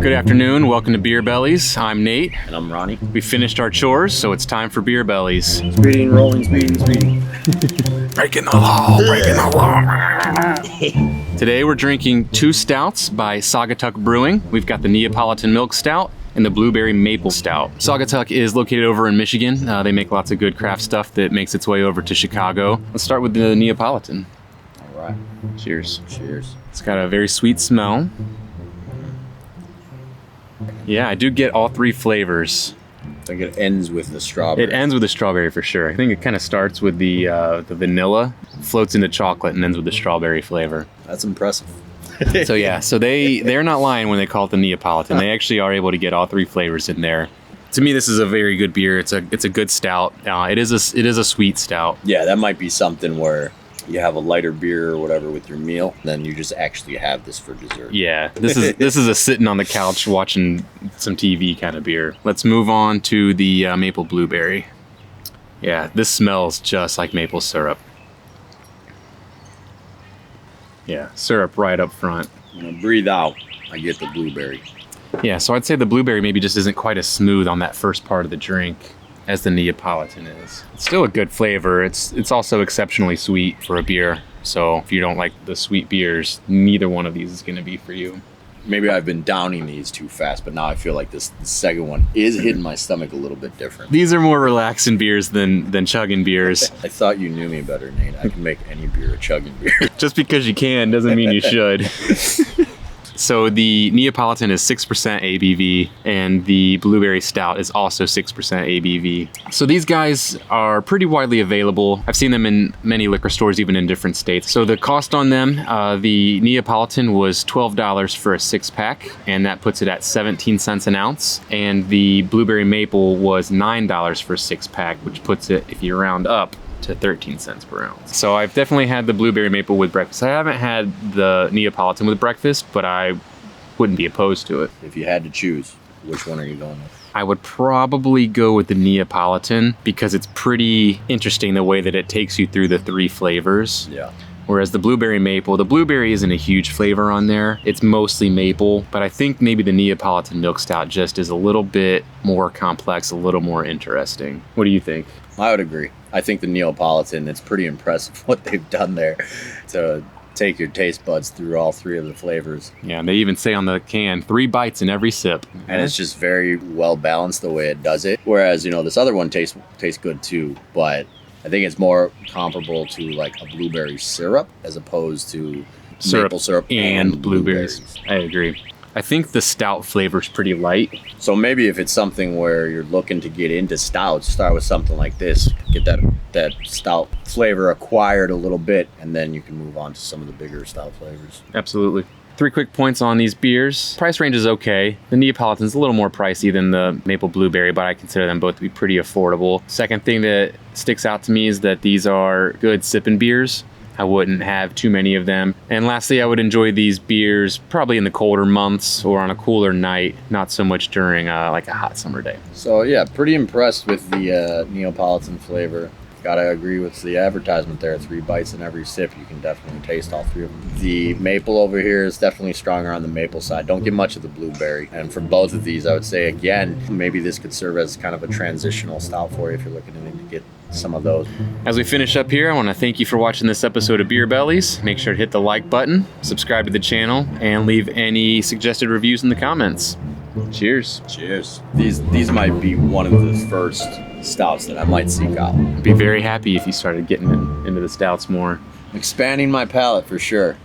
Good afternoon, welcome to Beer Bellies. I'm Nate. And I'm Ronnie. We finished our chores, so it's time for Beer Bellies. Speeding, rolling, speeding. Breaking the law, breaking the law. Today we're drinking two stouts by Saugatuck Brewing. We've got the Neapolitan Milk Stout and the Blueberry Maple Stout. Saugatuck is located over in Michigan. They make lots of good craft stuff that makes its way over to Chicago. Let's start with the Neapolitan. All right. Cheers. Cheers. It's got a very sweet smell. Yeah, I do get all three flavors. I think it ends with the strawberry. It ends with the strawberry for sure. I think it kind of starts with the vanilla, floats into chocolate, and ends with the strawberry flavor. That's impressive. So yeah, so they're not lying when they call it the Neapolitan. They actually are able to get all three flavors in there. To me, this is a very good beer. It's a good stout. It is a sweet stout. Yeah, that might be something where you have a lighter beer or whatever with your meal, then you just actually have this for dessert. Yeah, this is a sitting on the couch watching some TV kind of beer. Let's move on to the maple blueberry. Yeah, this smells just like maple syrup. Yeah, syrup right up front. When I breathe out, I get the blueberry. Yeah, so I'd say the blueberry maybe just isn't quite as smooth on that first part of the drink as the Neapolitan is. It's still a good flavor. It's also exceptionally sweet for a beer. So if you don't like the sweet beers, neither one of these is gonna be for you. Maybe I've been downing these too fast, but now I feel like the second one is hitting my stomach a little bit different. These are more relaxing beers than chugging beers. I thought you knew me better, Nate. I can make any beer a chugging beer. Just because you can doesn't mean you should. So the Neapolitan is 6% ABV and the Blueberry Stout is also 6% ABV. So these guys are pretty widely available. I've seen them in many liquor stores, even in different states. So the cost on them, the Neapolitan was $12 for a 6-pack, and that puts it at 17 cents an ounce. And the Blueberry Maple was $9 for a 6-pack, which puts it, if you round up, to 13 cents per ounce. So I've definitely had the Blueberry Maple with breakfast. I haven't had the Neapolitan with breakfast, but I wouldn't be opposed to it. If you had to choose, which one are you going with? I would probably go with the Neapolitan because it's pretty interesting the way that it takes you through the three flavors. Yeah. Whereas the Blueberry Maple, the blueberry isn't a huge flavor on there. It's mostly maple, but I think maybe the Neapolitan Milk Stout just is a little bit more complex, a little more interesting. What do you think? I would agree. I think the Neapolitan, it's pretty impressive what they've done there to take your taste buds through all three of the flavors. Yeah, and they even say on the can, 3 bites in every sip. And it's just very well balanced the way it does it. Whereas, this other one tastes good too, but I think it's more comparable to like a blueberry syrup as opposed to maple syrup and blueberries. I agree. I think the stout flavor is pretty light. So maybe if it's something where you're looking to get into stouts, start with something like this. Get that stout flavor acquired a little bit, and then you can move on to some of the bigger stout flavors. Absolutely. 3 quick points on these beers. Price range is okay. The Neapolitan's a little more pricey than the Maple Blueberry, but I consider them both to be pretty affordable. Second thing that sticks out to me is that these are good sipping beers. I wouldn't have too many of them. And lastly, I would enjoy these beers probably in the colder months or on a cooler night, not so much during like a hot summer day. So yeah, pretty impressed with the Neapolitan flavor. Gotta agree with the advertisement there, 3 bites in every sip. You can definitely taste all 3 of them. The maple over here is definitely stronger on the maple side. Don't get much of the blueberry. And for both of these, I would say again, maybe this could serve as kind of a transitional stout for you if you're looking to get some of those. As we finish up here, I want to thank you for watching this episode of Beer Bellies. Make sure to hit the like button, subscribe to the channel, and leave any suggested reviews in the comments. Cheers. Cheers. These might be one of the first stouts that I might seek out. I'd be very happy if you started getting into the stouts more. Expanding my palate for sure.